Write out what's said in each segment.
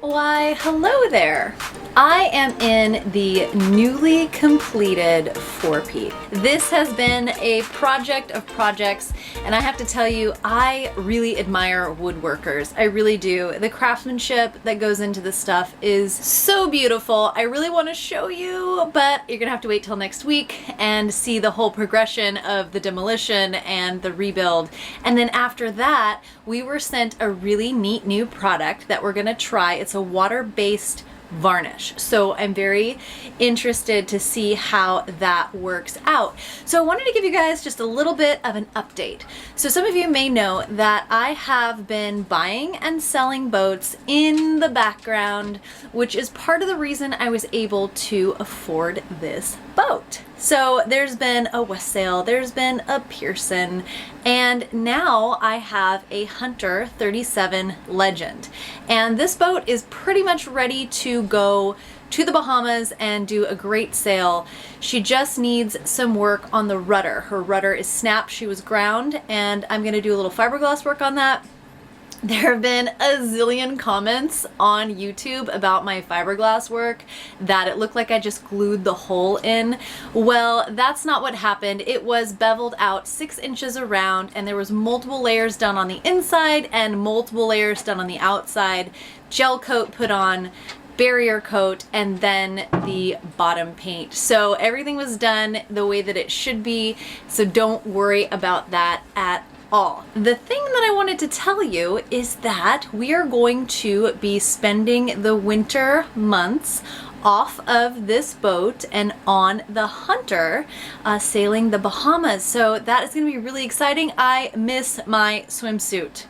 Why, hello there. I am in the newly completed four-peak. This has been a project of projects, and I have to tell you, I really admire woodworkers. I really do. The craftsmanship that goes into this stuff is so beautiful. I really want to show you, but you're gonna have to wait till next week and see the whole progression of the demolition and the rebuild. And then after that, we were sent a really neat new product that we're gonna try. It's a water-based varnish. So I'm very interested to see how that works out. So I wanted to give you guys just a little bit of an update. So some of you may know that I have been buying and selling boats in the background, which is part of the reason I was able to afford this boat. So there's been a Westsail, there's been a Pearson, and now I have a Hunter 37 Legend. And this boat is pretty much ready to go to the Bahamas and do a great sail. She just needs some work on the rudder. Her rudder is snapped, she was ground, and I'm gonna do a little fiberglass work on that. There have been a zillion comments on YouTube about my fiberglass work, that it looked like I just glued the hole in. Well, that's not what happened. It was beveled out 6 inches around, and there was multiple layers done on the inside and multiple layers done on the outside. Gel coat put on, barrier coat, and then the bottom paint. So everything was done the way that it should be, so don't worry about that at all. The thing that I wanted to tell you is that we are going to be spending the winter months off of this boat and on the Hunter sailing the Bahamas. So that is going to be really exciting. I miss my swimsuit.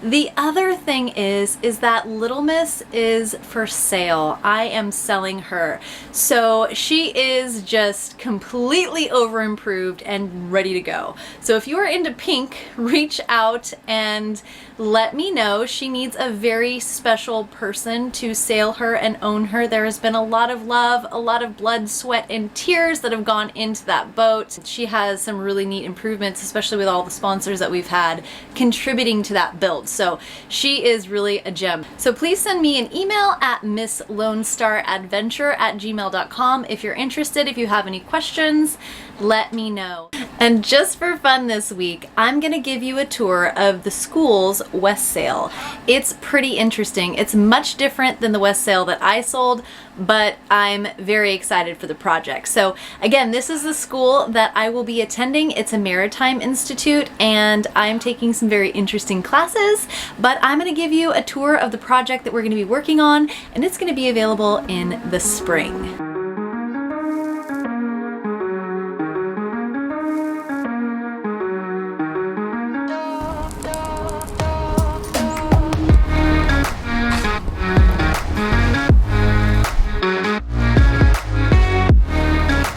The other thing is that Little Miss is for sale. I am selling her. So she is just completely over improved and ready to go. So if you are into pink, reach out and let me know. She needs a very special person to sail her and own her. There has been a lot of love, a lot of blood, sweat, and tears that have gone into that boat. She has some really neat improvements, especially with all the sponsors that we've had contributing to that build. So she is really a gem. So please send me an email at misslonestaradventure@gmail.com if you're interested. If you have any questions, let me know. And just for fun this week, I'm gonna give you a tour of the school's Westsail. It's pretty interesting. It's much different than the Westsail that I sold, but I'm very excited for the project. So again, this is the school that I will be attending. It's a maritime institute, and I'm taking some very interesting classes, but I'm gonna give you a tour of the project that we're gonna be working on, and it's gonna be available in the spring.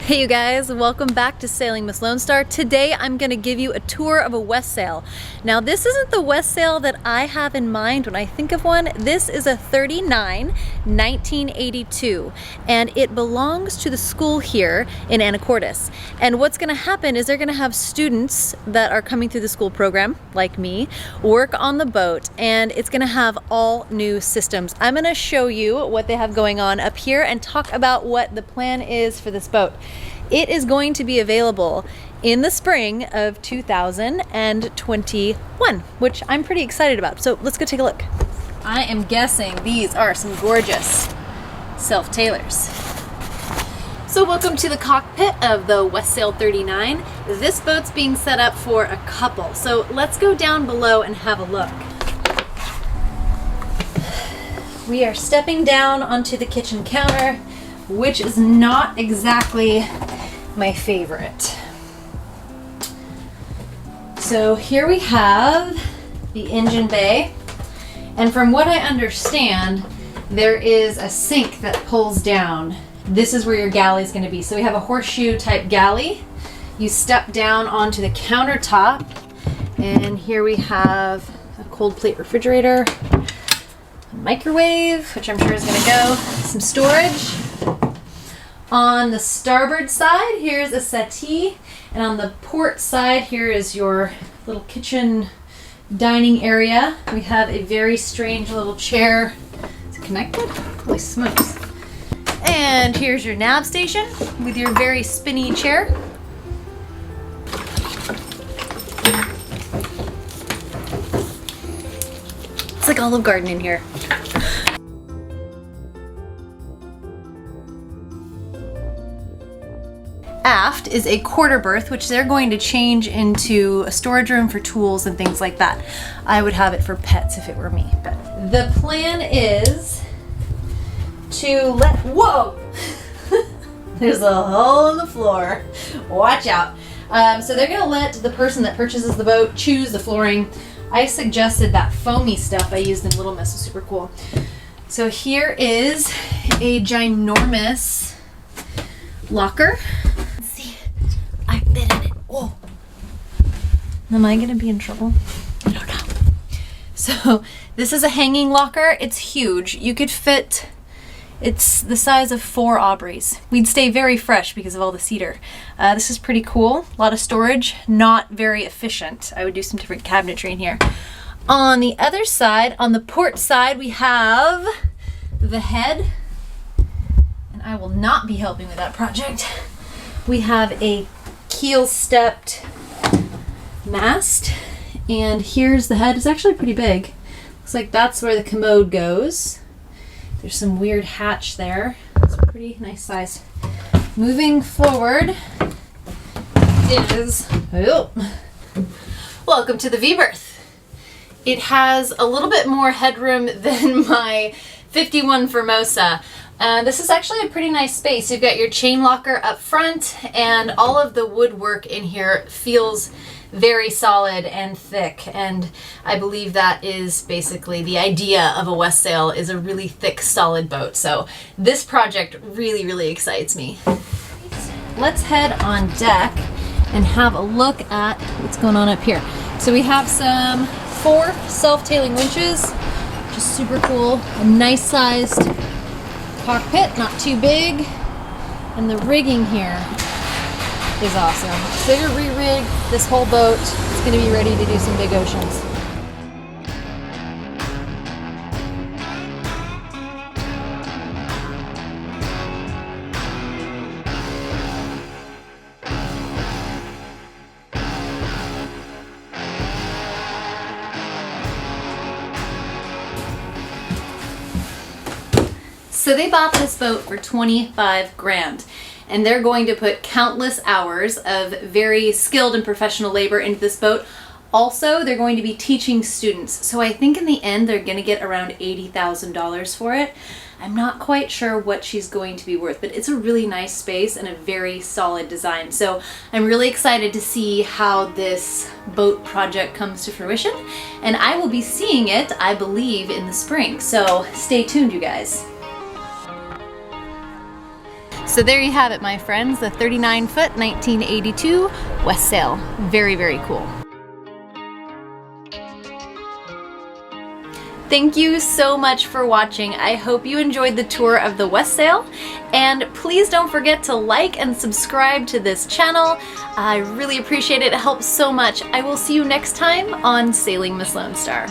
Hey you guys, welcome back to Sailing Miss Lone Star. Today I'm going to give you a tour of a Westsail. Now this isn't the Westsail that I have in mind when I think of one. This is a 39 1982, and it belongs to the school here in Anacortes. And what's going to happen is they're going to have students that are coming through the school program, like me, work on the boat, and it's going to have all new systems. I'm going to show you what they have going on up here and talk about what the plan is for this boat. It is going to be available in the spring of 2021, which I'm pretty excited about. So let's go take a look. I am guessing these are some gorgeous self-tailors. So welcome to the cockpit of the Westsail 39. This boat's being set up for a couple. So let's go down below and have a look. We are stepping down onto the kitchen counter, which is not exactly my favorite. So here we have the engine bay, and from what I understand, there is a sink that pulls down. This is where your galley is going to be. So we have a horseshoe type galley. You step down onto the countertop, and here we have a cold plate refrigerator, a microwave, which I'm sure is going to go, some storage. On the starboard side, here's a settee, and on the port side, here is your little kitchen dining area. We have a very strange little chair. It's connected? Holy smokes. And here's your nav station with your very spinny chair. It's like Olive Garden in here. Aft is a quarter berth, which they're going to change into a storage room for tools and things like that. I would have it for pets if it were me, but the plan is to let, whoa! There's a hole in the floor. Watch out. So they're gonna let the person that purchases the boat choose the flooring. I suggested that foamy stuff I used in Little Miss was super cool. So here is a ginormous locker. Let's see, I fit in it. Whoa. Am I gonna be in trouble? I don't know. So this is a hanging locker. It's huge. You could fit, it's the size of 4 Aubreys. We'd stay very fresh because of all the cedar. This is pretty cool. A lot of storage, not very efficient. I would do some different cabinetry in here. On the other side, on the port side, we have the head. And I will not be helping with that project. We have a keel stepped mast. And here's the head. It's actually pretty big. Looks like that's where the commode goes. There's some weird hatch there. It's a pretty nice size. Moving forward is, oh, welcome to the V-Berth. It has a little bit more headroom than my 51 Formosa. This is actually a pretty nice space. You've got your chain locker up front, and all of the woodwork in here feels very solid and thick, and I believe that is basically the idea of a West Sail, is a really thick, solid boat. So this project really excites me. Let's head on deck and have a look at what's going on up here. So we have some 4 self-tailing winches, which is super cool. A nice sized cockpit, not too big, and the rigging here is awesome. So they're gonna re-rig this whole boat. It's gonna be ready to do some big oceans. So they bought this boat for 25 grand. And they're going to put countless hours of very skilled and professional labor into this boat. Also, they're going to be teaching students. So I think in the end, they're going to get around $80,000 for it. I'm not quite sure what she's going to be worth, but it's a really nice space and a very solid design. So I'm really excited to see how this boat project comes to fruition. And I will be seeing it, I believe, in the spring. So stay tuned, you guys. So there you have it, my friends, the 39-foot 1982 West Sail. Very cool. Thank you so much for watching. I hope you enjoyed the tour of the West Sail, and please don't forget to like and subscribe to this channel. I really appreciate it. It helps so much. I will see you next time on Sailing Miss Lone Star.